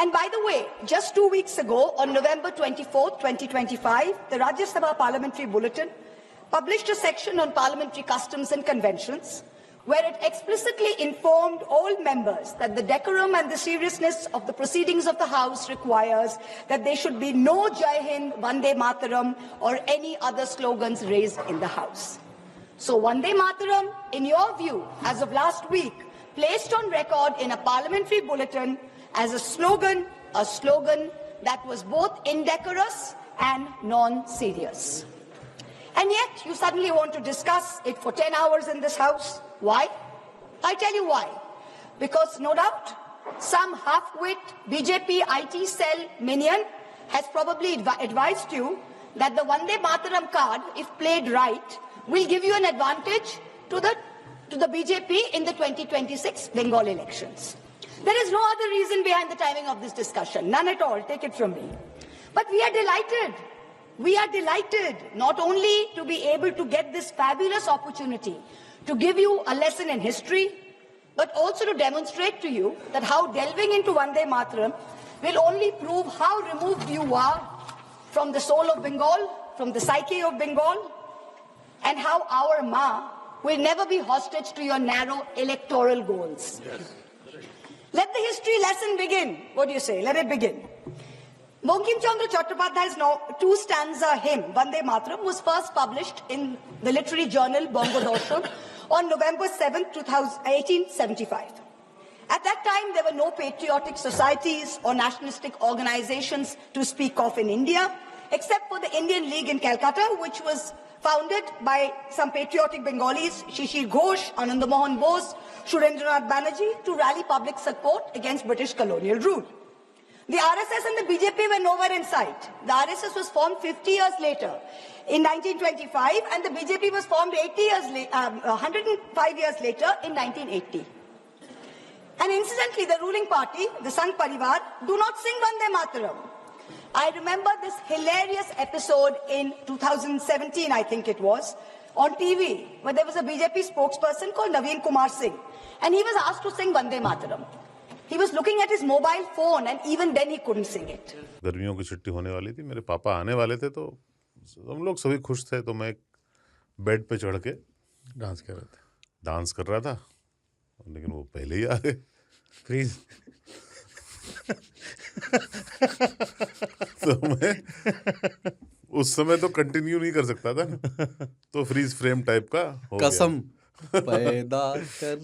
And by the way, just 2 weeks ago, on November 24th, 2025, the Rajya Sabha Parliamentary Bulletin published a section on parliamentary customs and conventions, where it explicitly informed all members that the decorum and the seriousness of the proceedings of the House requires that there should be no Jai Hind, Vande Mataram, or any other slogans raised in the House. So Vande Mataram, in your view, as of last week, placed on record in a parliamentary bulletin as a slogan that was both indecorous and non-serious. And yet, you suddenly want to discuss it for 10 hours in this House. Why? I tell you why. Because, no doubt, some half-wit BJP IT cell minion has probably advised you that the Vande Mataram card, if played right, will give you an advantage to the BJP in the 2026 Bengal elections. There is no other reason behind the timing of this discussion. None at all. Take it from me. But we are delighted. We are delighted not only to be able to get this fabulous opportunity to give you a lesson in history, but also to demonstrate to you that how delving into Vande Mataram will only prove how removed you are from the soul of Bengal, from the psyche of Bengal, and how our Ma will never be hostage to your narrow electoral goals. Yes. Let the history lesson begin. What do you say? Let it begin. Bankim Chandra Chattopadhyay's two-stanza hymn, Vande Mataram, was first published in the literary journal Bongo Darshan on November 7, 1875. At that time, there were no patriotic societies or nationalistic organizations to speak of in India, except for the Indian League in Calcutta, which was founded by some patriotic Bengalis, Shishir Ghosh, Anand Mohan Bose, Surendranath Banerjee, to rally public support against British colonial rule. The RSS and the BJP were nowhere in sight. The RSS was formed 50 years later, in 1925, and the BJP was formed 105 years later, in 1980. And incidentally, the ruling party, the Sangh Parivar, do not sing Vande Mataram. I remember this hilarious episode in 2017, I think it was, on TV, where there was a BJP spokesperson called Naveen Kumar Singh, and he was asked to sing Vande Mataram. He was looking at his mobile phone, and even then he couldn't sing it. गर्मियों की छुट्टी होने वाली थी, मेरे पापा आने वाले थे, तो हम लोग सभी खुश थे, तो मैं बेड पे चढ़ के डांस कर रहा था, लेकिन वो पहले ही आ गए। फ्रीज। तो मैं उस समय तो कंटिन्यू नहीं कर सकता था, तो फ्रीज फ्रेम टाइप का हो गया। कसम पैदा कर